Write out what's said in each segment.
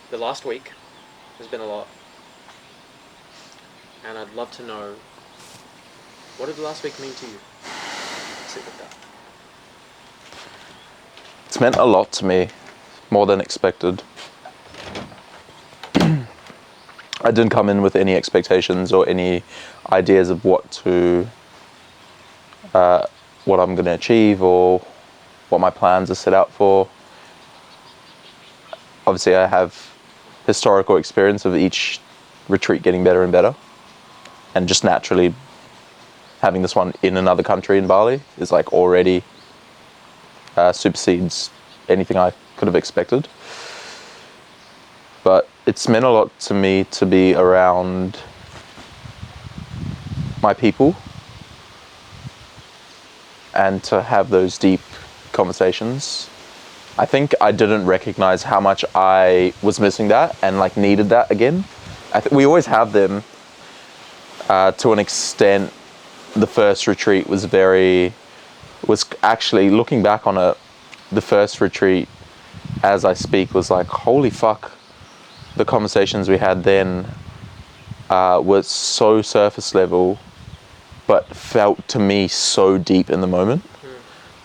the last week has been a lot, and I'd love to know, what did the last week mean to you? Sit with that. It's meant a lot to me, more than expected. I didn't come in with any expectations or any ideas of what I'm going to achieve or what my plans are set out for. Obviously, I have historical experience of each retreat getting better and better, and just naturally having this one in another country in Bali is like already supersedes anything I could have expected. But it's meant a lot to me to be around my people and to have those deep conversations. I think I didn't recognize how much I was missing that and like needed that again. We always have them to an extent. The first retreat was actually looking back on it, the first retreat as I speak was like, holy fuck, the conversations we had then were so surface level, but felt to me so deep in the moment,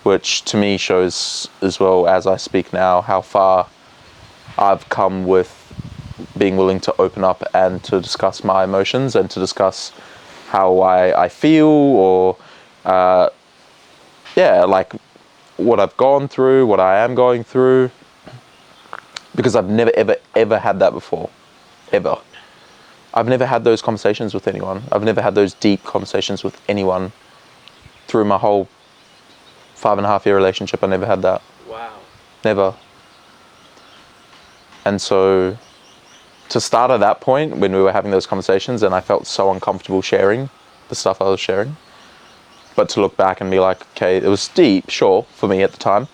which to me shows as well as I speak now how far I've come with being willing to open up and to discuss my emotions and to discuss how I feel or like what I've gone through, what I am going through, because I've never ever had that before, ever. I've never had those conversations with anyone. I've never had those deep conversations with anyone through my whole 5.5-year relationship. I never had that. Wow. Never. And so to start at that point when we were having those conversations and I felt so uncomfortable sharing the stuff I was sharing, but to look back and be like, okay, it was deep, sure, for me at the time,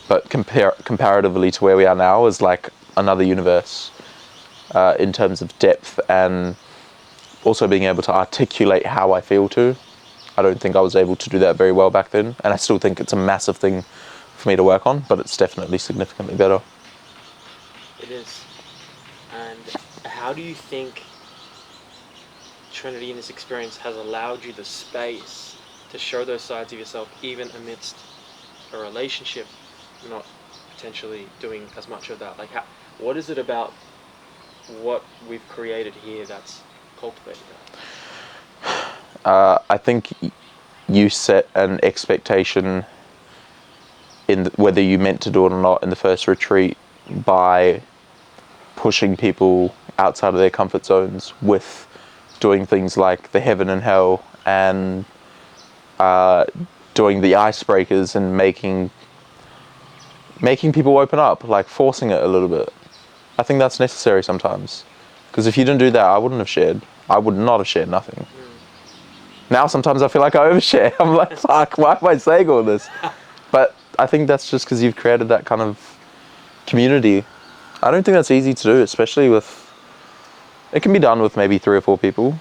but comparatively to where we are now is like another universe in terms of depth and also being able to articulate how I feel too. I don't think I was able to do that very well back then, and I still think it's a massive thing for me to work on, but it's definitely significantly better. It is. And how do you think Trinity in this experience has allowed you the space to show those sides of yourself even amidst a relationship not potentially doing as much of that? Like, what is it about what we've created here that's cultivated that? I think you set an expectation in whether you meant to do it or not in the first retreat by pushing people outside of their comfort zones with doing things like the heaven and hell and doing the icebreakers and making people open up, like forcing it a little bit. I think that's necessary sometimes, because if you didn't do that, I wouldn't have shared. I would not have shared nothing. Now sometimes I feel like I overshare. I'm like, fuck, why am I saying all this? But I think that's just because you've created that kind of community. I don't think that's easy to do, especially with, it can be done with maybe 3 or 4 people,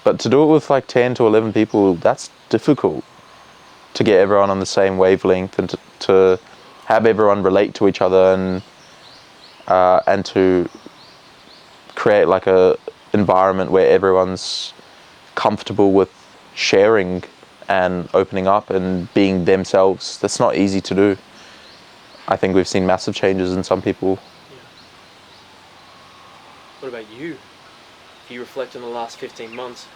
but to do it with like 10 to 11 people, that's difficult to get everyone on the same wavelength and to have everyone relate to each other and to create like a environment where everyone's comfortable with sharing and opening up and being themselves. That's not easy to do. I think we've seen massive changes in some people. Yeah. What about you? If you reflect on the last 15 months,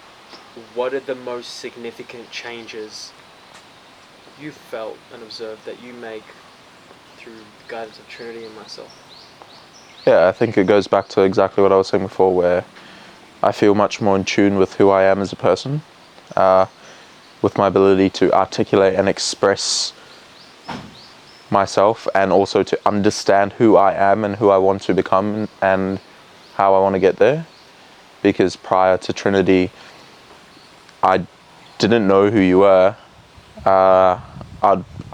what are the most significant changes you felt and observed that you make through the guidance of Trinity and myself? Yeah, I think it goes back to exactly what I was saying before, where I feel much more in tune with who I am as a person, with my ability to articulate and express myself, and also to understand who I am and who I want to become and how I want to get there. Because prior to Trinity, I didn't know who you were. I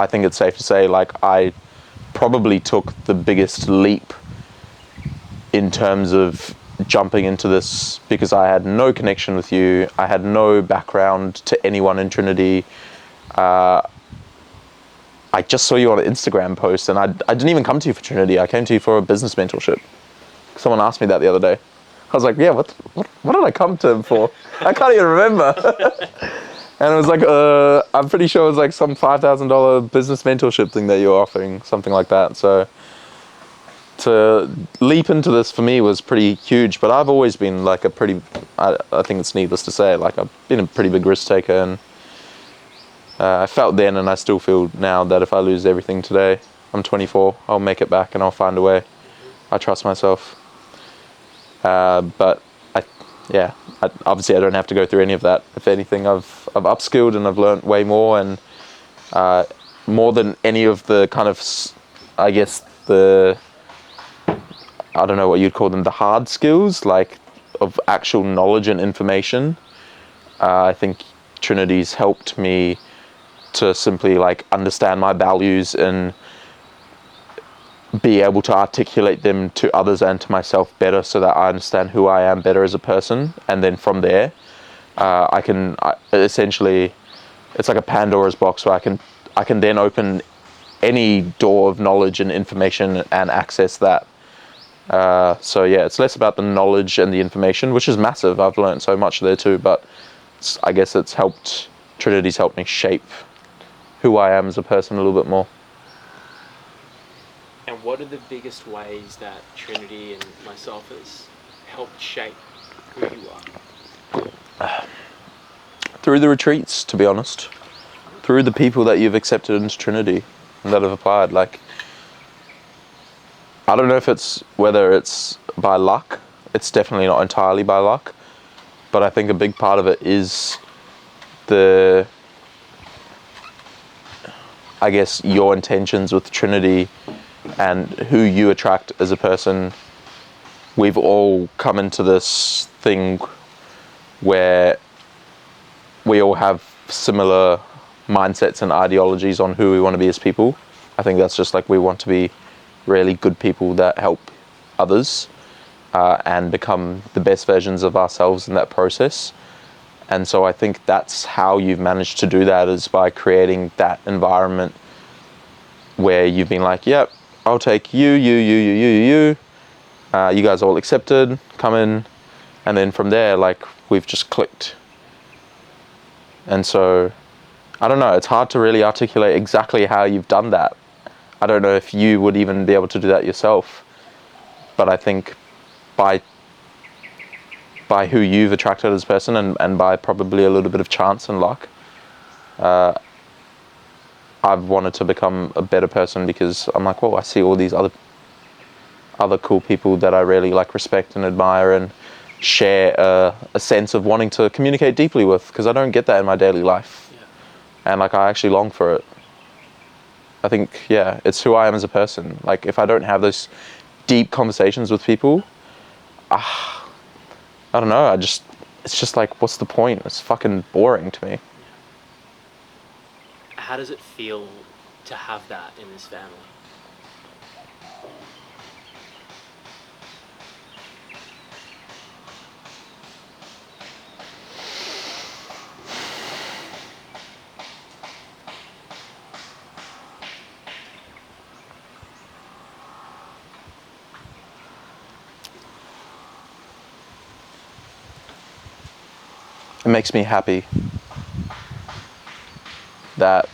think it's safe to say, like, I probably took the biggest leap in terms of jumping into this because I had no connection with you. I had no background to anyone in Trinity. I just saw you on an Instagram post, and I didn't even come to you for Trinity. I came to you for a business mentorship. Someone asked me that the other day. I was like, yeah, what did I come to him for? I can't even remember. And it was like, I'm pretty sure it was like some $5,000 business mentorship thing that you're offering, something like that. So to leap into this for me was pretty huge, but I've always been like I think it's needless to say, like I've been a pretty big risk taker, and I felt then and I still feel now that if I lose everything today, I'm 24, I'll make it back and I'll find a way. I trust myself. But obviously I don't have to go through any of that. If anything, I've upskilled and I've learned way more, and more than any of the kind of, I guess I don't know what you'd call them, the hard skills, like of actual knowledge and information. I think Trinity's helped me to simply like understand my values and be able to articulate them to others and to myself better, so that I understand who I am better as a person. And then from there, essentially, it's like a Pandora's box where I can then open any door of knowledge and information and access that. So yeah, it's less about the knowledge and the information, which is massive. I've learned so much there too, but I guess Trinity's helped me shape who I am as a person a little bit more. And what are the biggest ways that Trinity and myself has helped shape who you are? Through the retreats, to be honest. Through the people that you've accepted into Trinity and that have applied. Like, I don't know whether it's by luck. It's definitely not entirely by luck. But I think a big part of it is your intentions with Trinity and who you attract as a person. We've all come into this thing where we all have similar mindsets and ideologies on who we want to be as people. I think that's just like, we want to be really good people that help others and become the best versions of ourselves in that process. And so I think that's how you've managed to do that, is by creating that environment where you've been like, yep, I'll take you. You guys all accepted, come in. And then from there, like, we've just clicked. And so, I don't know, it's hard to really articulate exactly how you've done that. I don't know if you would even be able to do that yourself. But I think by who you've attracted as a person, and by probably a little bit of chance and luck, I've wanted to become a better person, because I'm like, well, I see all these other cool people that I really like, respect and admire, and share a sense of wanting to communicate deeply with, because I don't get that in my daily life. Yeah. And like, I actually long for it. I think, yeah, it's who I am as a person. Like, if I don't have those deep conversations with people, I don't know, it's just like, what's the point? It's fucking boring to me. How does it feel to have that in this family? It makes me happy that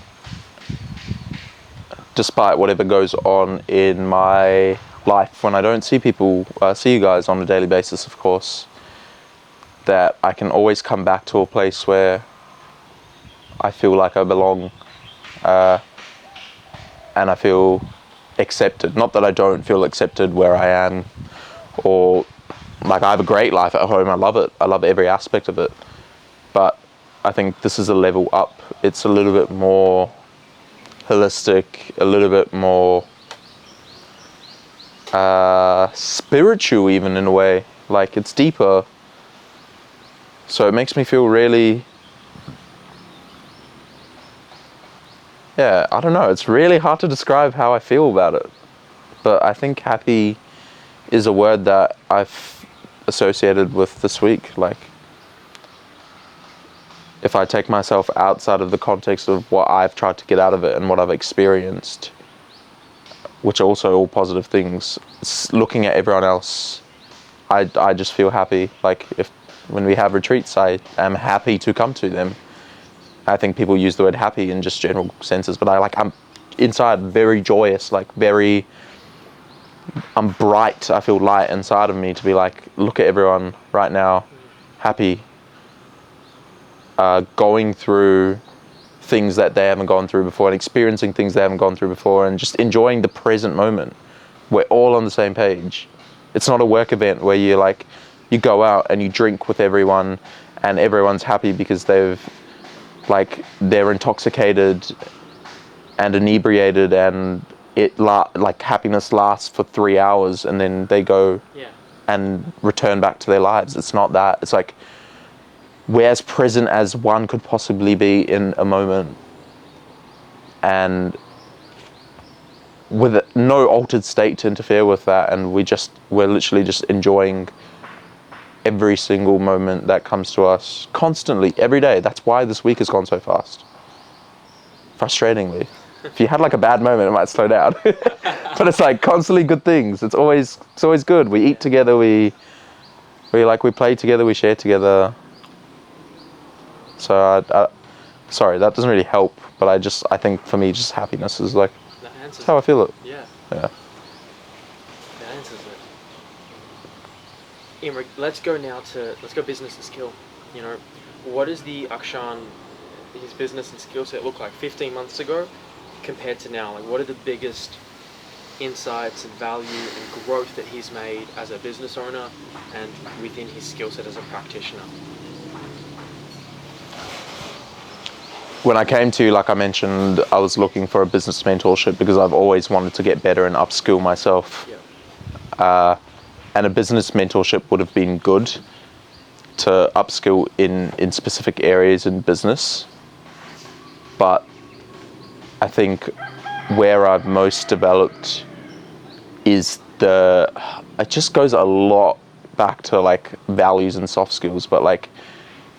despite whatever goes on in my life, when I don't see people, I see you guys on a daily basis, of course, that I can always come back to a place where I feel like I belong, and I feel accepted. Not that I don't feel accepted where I am, or like, I have a great life at home. I love it. I love every aspect of it. But I think this is a level up. It's a little bit more holistic, a little bit more spiritual, even, in a way. Like, it's deeper. So it makes me feel really, yeah, I don't know. It's really hard to describe how I feel about it. But I think happy is a word that I've associated with this week. Like, if I take myself outside of the context of what I've tried to get out of it and what I've experienced, which are also all positive things, it's looking at everyone else I just feel happy. Like when we have retreats, I am happy to come to them. I think people use the word happy in just general senses, but I'm inside very joyous, like I'm bright. I feel light inside of me to be like, look at everyone right now, happy, going through things that they haven't gone through before and experiencing things they haven't gone through before and just enjoying the present moment. We're all on the same page. It's not a work event where you go out and you drink with everyone and everyone's happy because they're intoxicated and inebriated and happiness lasts for 3 hours and then they go and return back to their lives. It's not that. It's like we're as present as one could possibly be in a moment, and with no altered state to interfere with that, and we're literally just enjoying every single moment that comes to us constantly, every day. That's why this week has gone so fast. Frustratingly. If you had like a bad moment, it might slow down. But it's like constantly good things. It's always good. We eat together, we play together, we share together. So sorry, that doesn't really help, but I think for me just happiness is like that's how I feel it. Yeah. Yeah. That answers it. Imre, let's go business and skill. You know, what does the Uxshan, his business and skill set look like 15 months ago compared to now? Like, what are the biggest insights and value and growth that he's made as a business owner and within his skill set as a practitioner? When I came to you, like I mentioned, I was looking for a business mentorship because I've always wanted to get better and upskill myself. Yeah. And a business mentorship would have been good to upskill in specific areas in business. But I think where I've most developed is it just goes a lot back to like values and soft skills, but like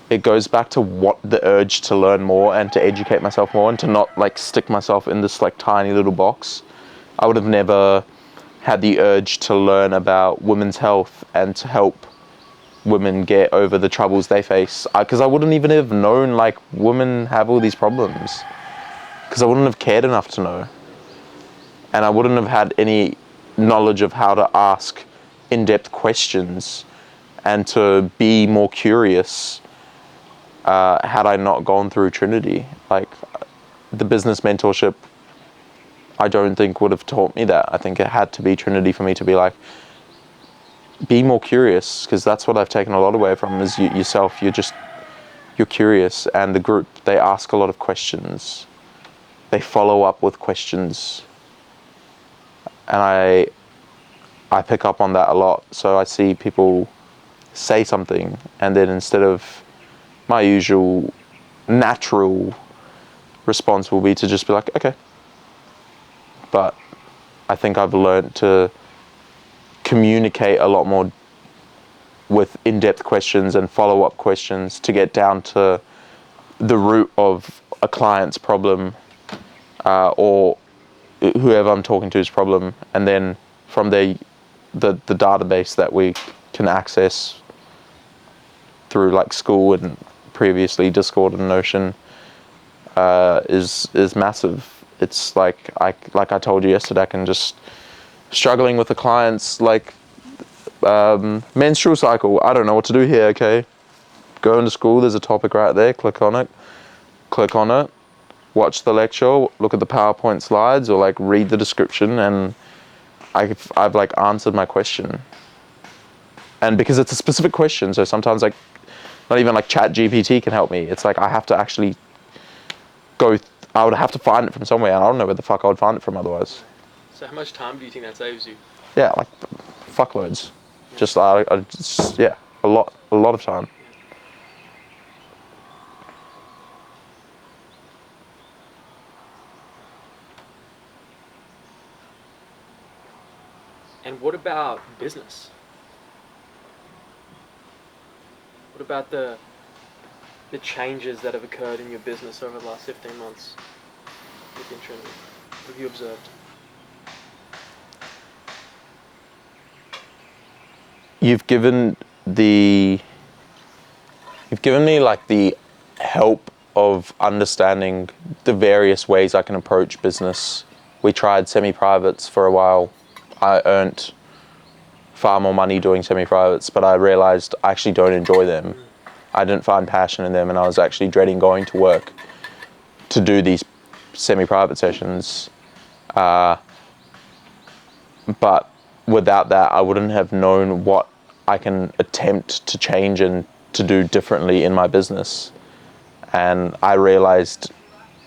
it goes back to the urge to learn more and to educate myself more and to not like stick myself in this like tiny little box. I would have never had the urge to learn about women's health and to help women get over the troubles they face, because I wouldn't even have known like women have all these problems, because I wouldn't have cared enough to know, and I wouldn't have had any knowledge of how to ask in-depth questions and to be more curious had I not gone through Trinity. Like the business mentorship, I don't think would have taught me that. I think it had to be Trinity for me to be like, be more curious, because that's what I've taken a lot away from is yourself. You're curious, and the group, they ask a lot of questions. They follow up with questions, and I pick up on that a lot. So I see people say something, and then instead of my usual natural response will be to just be like, okay. But I think I've learned to communicate a lot more with in-depth questions and follow-up questions to get down to the root of a client's problem or whoever I'm talking to's problem, and then from there the database that we can access through like school and previously Discord and Notion is massive. It's like I told you yesterday, I can just struggling with the clients like menstrual cycle. I don't know what to do here. Okay, go into school. There's a topic right there. Click on it. Watch the lecture. Look at the PowerPoint slides, or like read the description, and I've like answered my question. And because it's a specific question, so sometimes like not even like Chat GPT can help me. It's like I have to actually I would have to find it from somewhere, and I don't know where the fuck I would find it from otherwise. So how much time do you think that saves you? Yeah, like fuckloads. Yeah. Just a lot of time. And what about business? What about the changes that have occurred in your business over the last 15 months within Trinity? What have you observed? you've given me like the help of understanding the various ways I can approach business. We tried semi-privates for a while. I earned far more money doing semi-privates, but I realized I actually don't enjoy them. I didn't find passion in them, and I was actually dreading going to work to do these semi-private sessions. But without that, I wouldn't have known what I can attempt to change and to do differently in my business. And I realized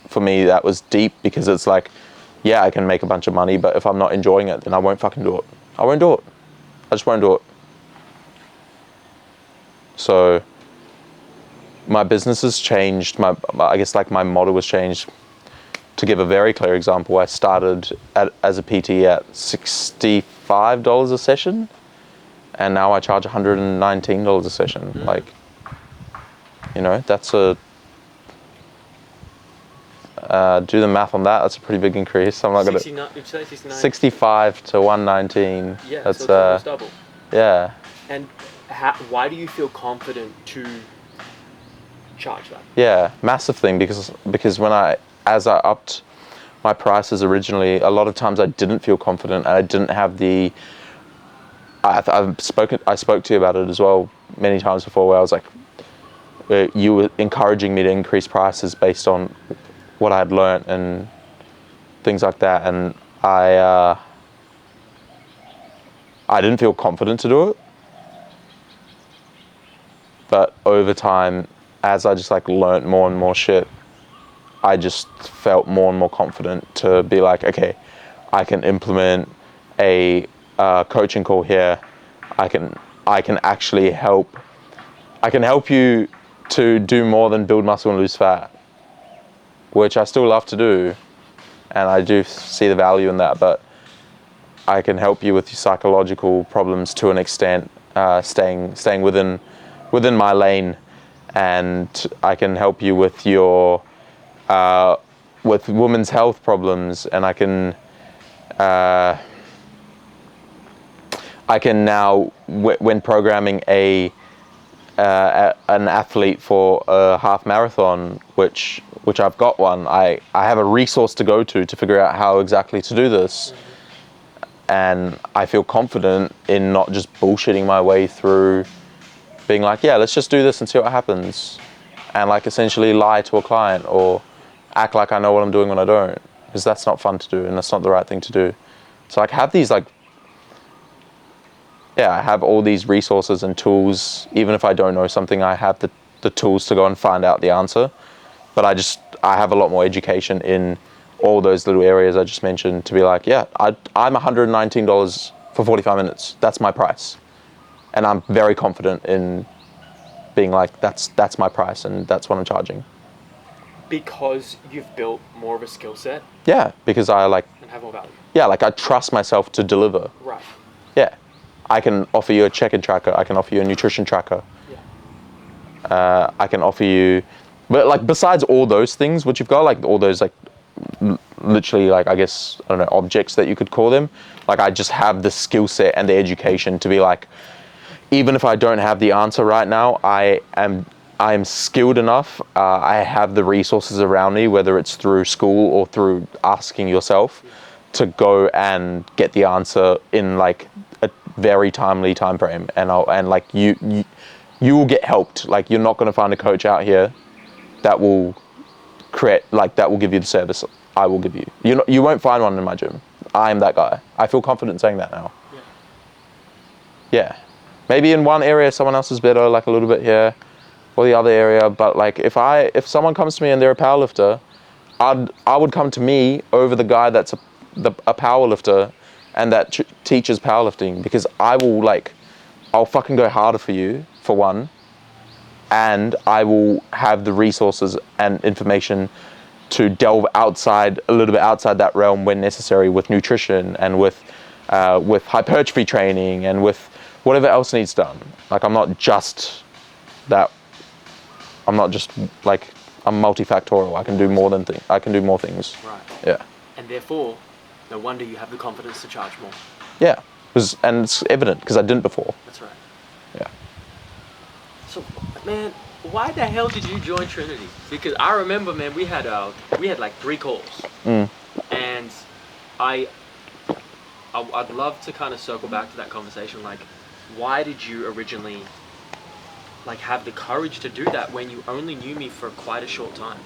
for me that was deep, because it's like, yeah, I can make a bunch of money, but if I'm not enjoying it, then I won't fucking do it. I won't do it. I just won't do it. So my business has changed. I guess like my model has changed. To give a very clear example, I started as a PT at $65 a session, and now I charge $119 a session. Like, you know, that's do the math on that. That's a pretty big increase. I'm not 69, you'd say 69? 65 to 119. Yeah, that's so it's almost double. Yeah. And why do you feel confident to charge that? Yeah, massive thing, because as I upped my prices originally, a lot of times I didn't feel confident, and I didn't have the. I spoke to you about it as well many times before, where I was like, where you were encouraging me to increase prices based on what I had learnt and things like that, and I didn't feel confident to do it. But over time, as I just like learnt more and more shit, I just felt more and more confident to be like, okay, I can implement a coaching call here. I can actually help. I can help you to do more than build muscle and lose fat, which I still love to do, and I do see the value in that. But I can help you with your psychological problems to an extent, staying within my lane, and I can help you with your with women's health problems, and I can now, when programming an athlete for a half marathon, which I've got one, I have a resource to go to figure out how exactly to do this. And I feel confident in not just bullshitting my way through, being like, yeah, let's just do this and see what happens, and like essentially lie to a client or act like I know what I'm doing when I don't, because that's not fun to do, and that's not the right thing to do. So I have these I have all these resources and tools. Even if I don't know something, I have the tools to go and find out the answer. But I have a lot more education in all those little areas I just mentioned, to be like, yeah, I'm $119 for 45 minutes. That's my price. And I'm very confident in being like, that's my price, and that's what I'm charging. Because you've built more of a skill set? Yeah, because I like... And have more value? Yeah, like I trust myself to deliver. Right. Yeah. I can offer you a check-in tracker. I can offer you a nutrition tracker. Yeah. I can offer you... But like besides all those things, which you've got, like all those like literally like, I guess, I don't know, objects that you could call them. Like I just have the skill set and the education to be like, even if I don't have the answer right now, I am skilled enough. I have the resources around me, whether it's through school or through asking yourself, to go and get the answer in like a very timely time frame. And like you will get helped. Like you're not going to find a coach out here that will that will give you the service I will give you. You won't find one in my gym. I am that guy. I feel confident saying that now. Yeah. Maybe in one area someone else is better, like a little bit here, or the other area. But like if someone comes to me and they're a powerlifter, I would come to me over the guy that's a powerlifter and that teaches powerlifting, because I'll fucking go harder for you, for one, and I will have the resources and information to delve a little bit outside that realm when necessary, with nutrition and with hypertrophy training and with whatever else needs done. Like I'm not just like, I'm multifactorial. I can do more things. Right. Yeah. And therefore, no wonder you have the confidence to charge more. Yeah. And it's evident because I didn't before. That's right. So, man, why the hell did you join Trinity? Because I remember, man, we had like 3 calls, and I'd love to kind of circle back to that conversation. Like, why did you originally like have the courage to do that when you only knew me for quite a short time?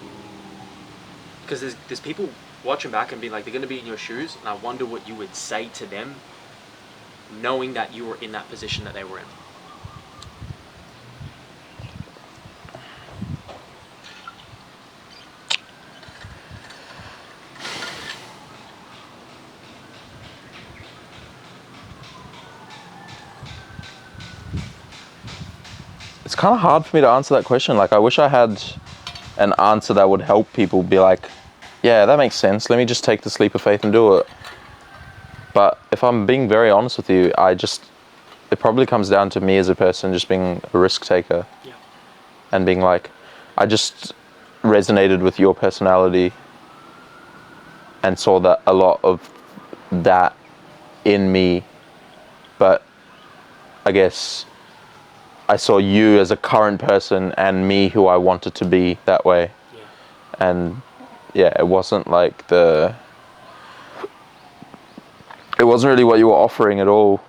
Because there's people watching back and being like, they're gonna be in your shoes, and I wonder what you would say to them, knowing that you were in that position that they were in. It's kind of hard for me to answer that question. Like, I wish I had an answer that would help people be like, yeah, that makes sense. Let me just take this leap of faith and do it. But if I'm being very honest with you, it probably comes down to me as a person just being a risk taker. Yeah. And being like, I just resonated with your personality and saw that a lot of that in me. But I guess I saw you as a current person and me who I wanted to be that way. Yeah. And yeah, it wasn't really what you were offering at all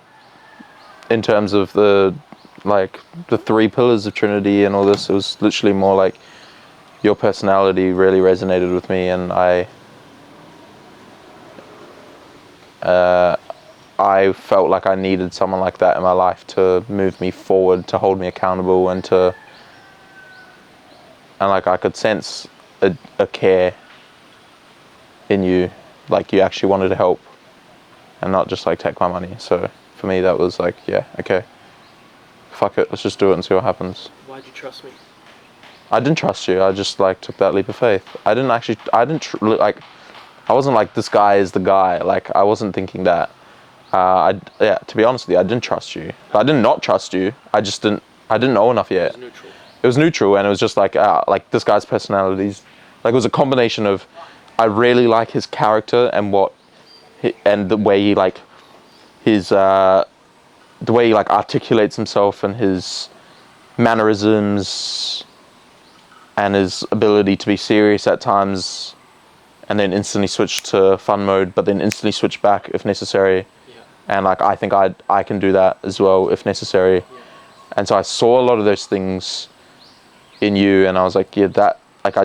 in terms of the 3 pillars of Trinity and all this. It was literally more like your personality really resonated with me, and I felt like I needed someone like that in my life to move me forward, to hold me accountable, and like I could sense a care in you, like you actually wanted to help and not just like take my money. So for me that was like, yeah, okay, fuck it, let's just do it and see what happens. Why'd you trust me? I didn't trust you. I just like took that leap of faith. I wasn't like, this guy is the guy. Like, I wasn't thinking that. To be honest with you, I didn't trust you. I did not trust you. I didn't know enough yet. It was neutral. It was neutral, and it was just like this guy's personalities. Like, it was a combination of, I really like his character and the way he like the way he like articulates himself and his mannerisms and his ability to be serious at times and then instantly switch to fun mode, but then instantly switch back if necessary. Yeah. And like, I think I can do that as well if necessary. Yeah. And so I saw a lot of those things in you, and I was like, yeah, that, like, I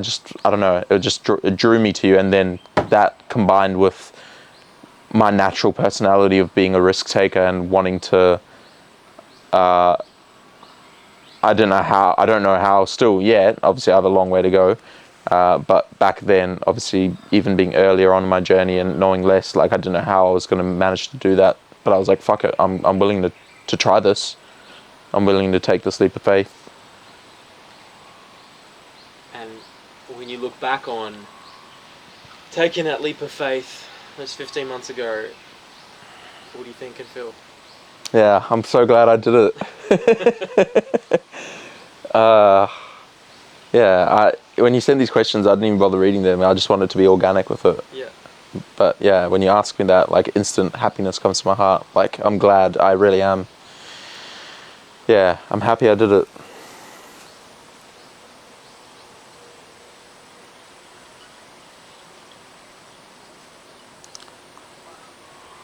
don't know, it drew me to you. And then that combined with my natural personality of being a risk taker and wanting to, I don't know how still yet, obviously I have a long way to go. But back then, obviously, even being earlier on in my journey and knowing less, like, I didn't know how I was going to manage to do that. But I was like, fuck it, I'm willing to try this. I'm willing to take this leap of faith. And when you look back on taking that leap of faith, those 15 months ago, what do you think and feel? Yeah, I'm so glad I did it. When you sent these questions, I didn't even bother reading them. I just wanted to be organic with it. Yeah. But yeah, when you ask me that, like, instant happiness comes to my heart. Like, I'm glad, I really am. Yeah, I'm happy I did it.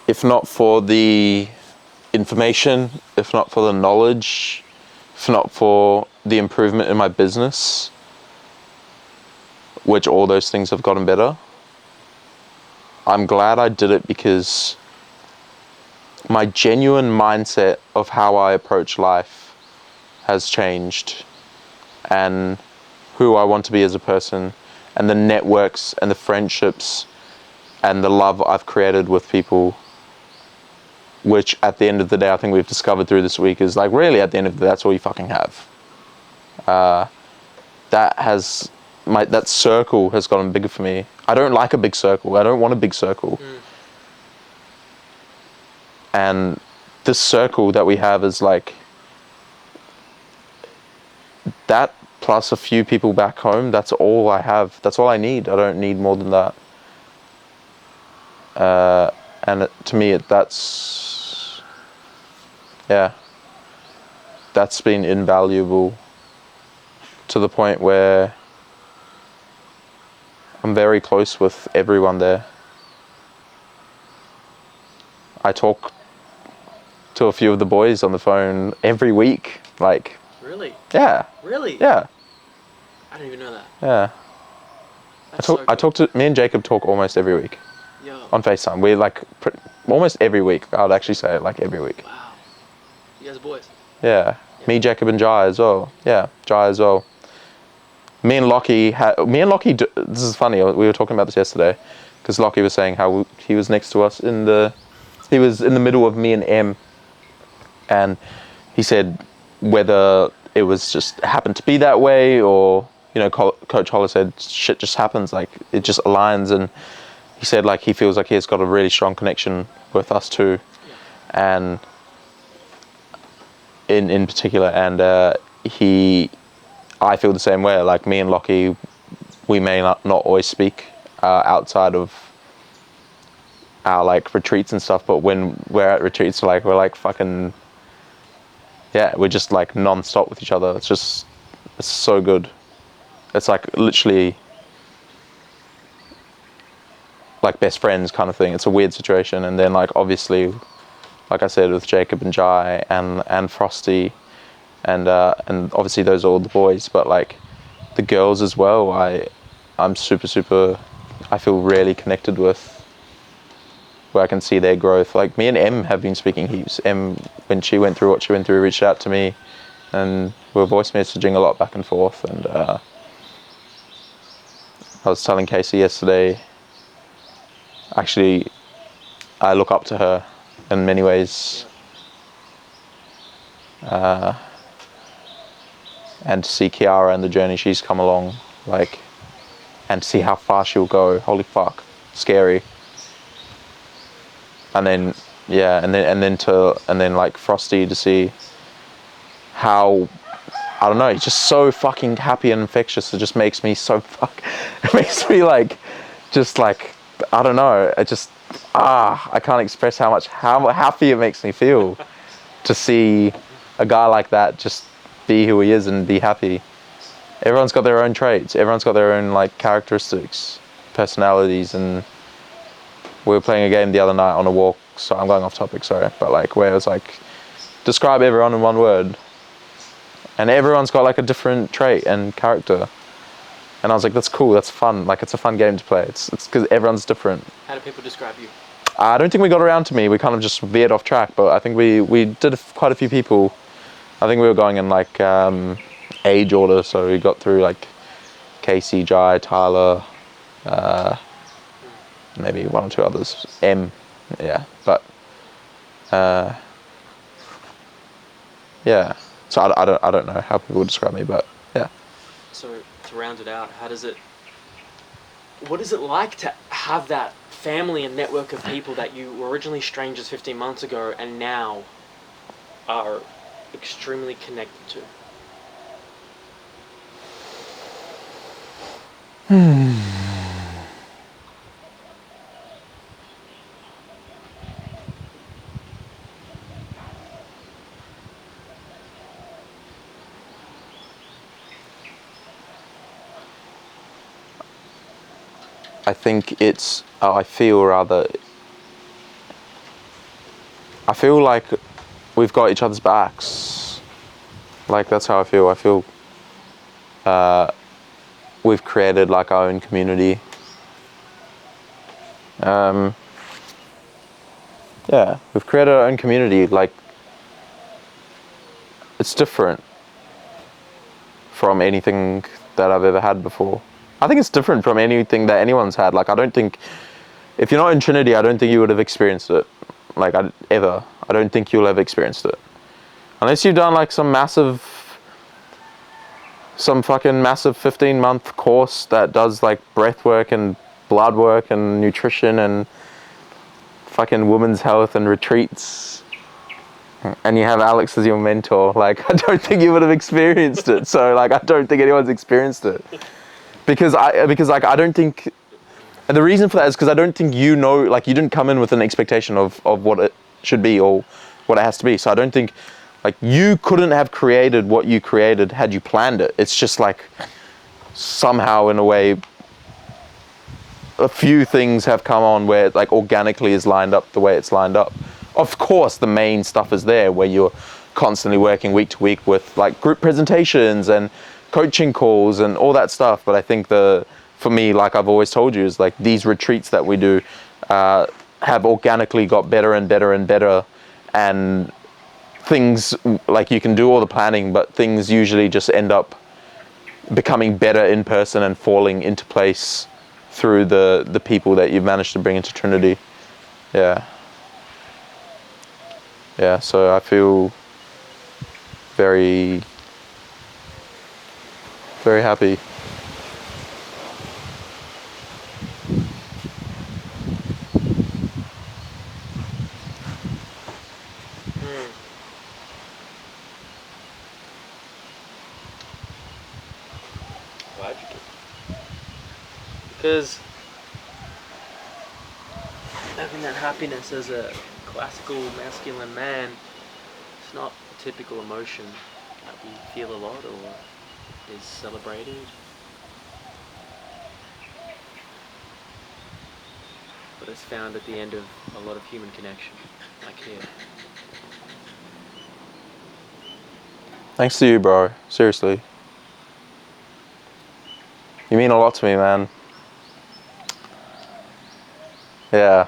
If not for the information, if not for the knowledge, if not for the improvement in my business, which all those things have gotten better, I'm glad I did it, because my genuine mindset of how I approach life has changed, and who I want to be as a person, and the networks and the friendships and the love I've created with people, which at the end of the day, I think we've discovered through this week, is like, really at the end of the day, that's all you fucking have. That circle has gotten bigger for me. I don't like a big circle. I don't want a big circle. And this circle that we have is like that plus a few people back home. That's all I have. That's all I need. I don't need more than that. To me, that's been invaluable to the point where I'm very close with everyone there. I talk to a few of the boys on the phone every week. Like, Really? yeah, Really? yeah, I didn't even know that. yeah. That's so I good. talk to, me and Jacob talk almost every week Yo. on FaceTime. We like almost every week. I'd actually say like every week. Wow. You guys are boys. Yeah. Yeah. Me, Jacob, and Jai as well. Yeah, Jai as well. Me and Lockie, this is funny, we were talking about this yesterday, because Lockie was saying how he was next to us he was in the middle of me and M, and he said whether it was just happened to be that way, or, you know, Coach Holler said shit just happens, like, it just aligns, and he said, like, he feels like he's got a really strong connection with us too, and in particular, and I feel the same way. Like, me and Lockie, we may not always speak outside of our like retreats and stuff, but when we're at retreats, like, we're like fucking, yeah, we're just like non-stop with each other. It's so good. It's like literally like best friends kind of thing. It's a weird situation. And then, like, obviously, like I said, with Jacob and Jai and Frosty, and obviously those are all the boys, but like the girls as well, I'm super, I feel really connected with, where I can see their growth. Like, me and Em have been speaking heaps. Em, when she went through what she went through, reached out to me, and we were voice messaging a lot back and forth. And I was telling Casey yesterday, actually, I look up to her in many ways. And to see Kiara and the journey she's come along, like, and to see how far she'll go, holy fuck, scary. And then, yeah, and then like Frosty, to see how, I don't know, he's just so fucking happy and infectious. It just makes me so it makes me like, just like, I don't know, it just, I can't express how happy it makes me feel to see a guy like that just be who he is and be happy. Everyone's got their own traits. Everyone's got their own like characteristics, personalities, and we were playing a game the other night on a walk. So I'm going off topic, sorry, but like, where it was like, describe everyone in one word, and everyone's got like a different trait and character. And I was like, that's cool, that's fun. Like, it's a fun game to play. It's because everyone's different. How do people describe you? I don't think we got around to me. We kind of just veered off track, but I think we did quite a few people. I think we were going in like age order, so we got through like Casey, Jai, Tyler, maybe one or two others. M, yeah, but yeah. So I don't know how people would describe me, but yeah. So to round it out, what is it like to have that family and network of people that you were originally strangers 15 months ago and now are extremely connected to? I think I feel like we've got each other's backs. Like, that's how I feel. I feel we've created like our own community. Yeah, we've created our own community. Like, it's different from anything that I've ever had before. I think it's different from anything that anyone's had. Like, I don't think, if you're not in Trinity, I don't think you would have experienced it. Like, I don't think you'll have experienced it. Unless you've done like some fucking massive 15-month course that does like breath work and blood work and nutrition and fucking women's health and retreats, and you have Alex as your mentor. Like, I don't think you would have experienced it. So like, I don't think anyone's experienced it. Because like, I don't think, and the reason for that is because I don't think you didn't come in with an expectation of what it should be or what it has to be. So I don't think Like, you couldn't have created what you created had you planned it. It's just like, somehow in a way, a few things have come on where it like organically is lined up the way it's lined up. Of course, the main stuff is there where you're constantly working week to week with like group presentations and coaching calls and all that stuff. But I think for me, like I've always told you, is like these retreats that we do have organically got better and better and better. And things, like you can do all the planning, but things usually just end up becoming better in person and falling into place through the people that you've managed to bring into Trinity. Yeah, so I feel very, very happy. Glad you did. Because having that happiness as a classical masculine man, it's not a typical emotion that we feel a lot or is celebrated. But it's found at the end of a lot of human connection, like here. Thanks to you, bro. Seriously. You mean a lot to me, man. Yeah.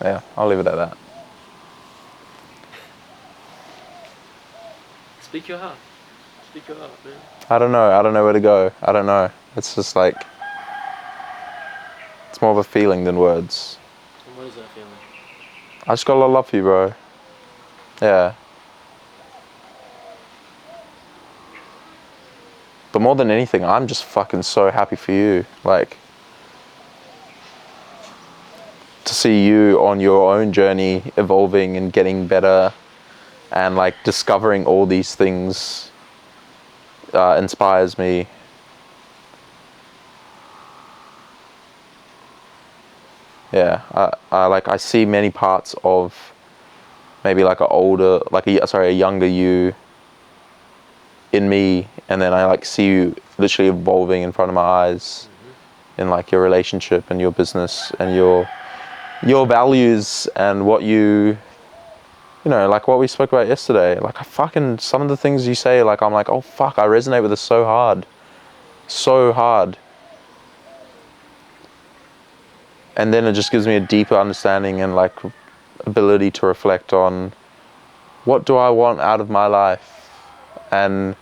Yeah, I'll leave it at that. Speak your heart. Speak your heart, man. I don't know where to go. I don't know. It's just like, it's more of a feeling than words. And what is that feeling? I just got a lot of love for you, bro. Yeah. But more than anything, I'm just fucking so happy for you. Like, to see you on your own journey, evolving and getting better, and like discovering all these things inspires me. Yeah, I see many parts of maybe like a younger you in me, and then I like see you literally evolving in front of my eyes, in like your relationship and your business and your values and what you know, like what we spoke about yesterday. Like some of the things you say, like I'm like, oh fuck, I resonate with this so hard. And then it just gives me a deeper understanding and like ability to reflect on what do I want out of my life. And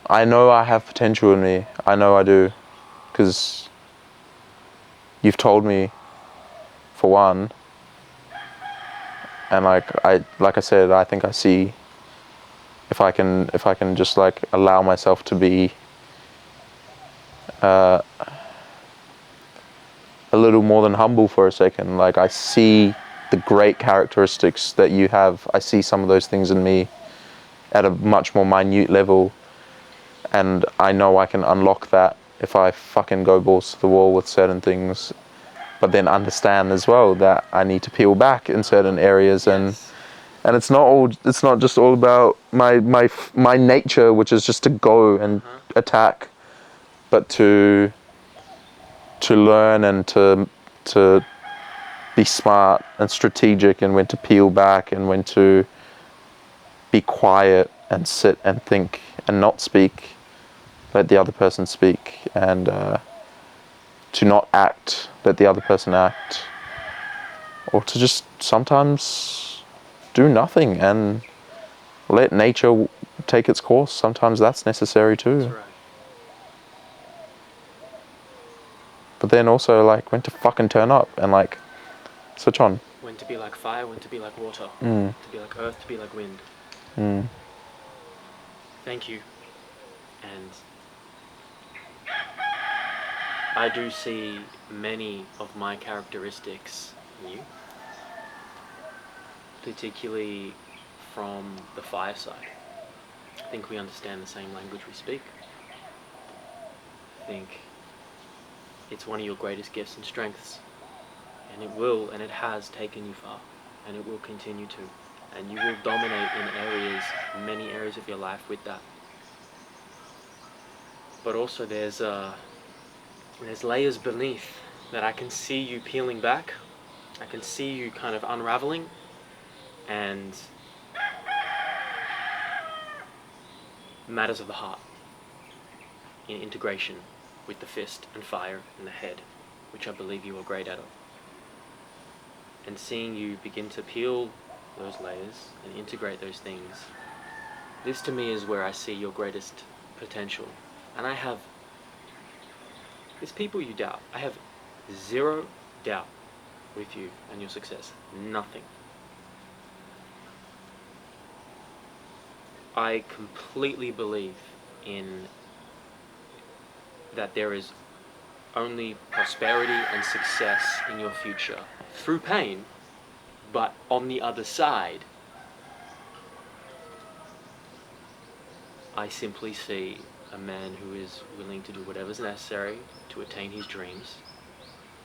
I know I have potential in me. I know I do, because you've told me, for one. And like I said, I think I see if I can just like allow myself to be a little more than humble for a second. Like I see the great characteristics that you have. I see some of those things in me at a much more minute level, and I know I can unlock that if I fucking go balls to the wall with certain things, but then understand as well that I need to peel back in certain areas. Yes. And it's not just all about my nature, which is just to go and attack, but to learn and to be smart and strategic, and when to peel back and when to be quiet and sit and think and not speak, let the other person speak, and to not act, let the other person act, or to just sometimes do nothing and let nature take its course. Sometimes that's necessary too. That's right. But then also like when to fucking turn up and like switch on. When to be like fire, when to be like water, Mm. to be like earth, to be like wind. Mm. Thank you. And I do see many of my characteristics in you, particularly from the fire side. I think we understand the same language we speak. I think it's one of your greatest gifts and strengths, and it has taken you far, and it will continue to, and you will dominate in many areas of your life with that. But also there's layers beneath that I can see you peeling back. I can see you kind of unraveling, and matters of the heart in integration with the fist and fire and the head, which I believe you are great at. And seeing you begin to peel those layers and integrate those things, this to me is where I see your greatest potential. And there's people you doubt. I have zero doubt with you and your success. Nothing. I completely believe in that there is only prosperity and success in your future through pain, but on the other side, I simply see a man who is willing to do whatever's necessary to attain his dreams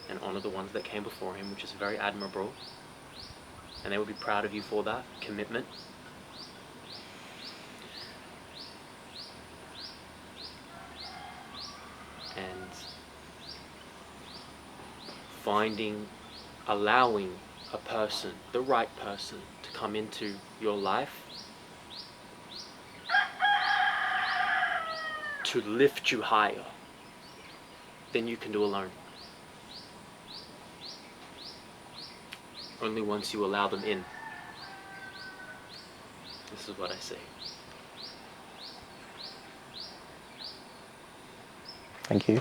and honor the ones that came before him, which is very admirable, and they will be proud of you for that commitment. And allowing a person, the right person, to come into your life to lift you higher than you can do alone. Only once you allow them in. This is what I see. Thank you.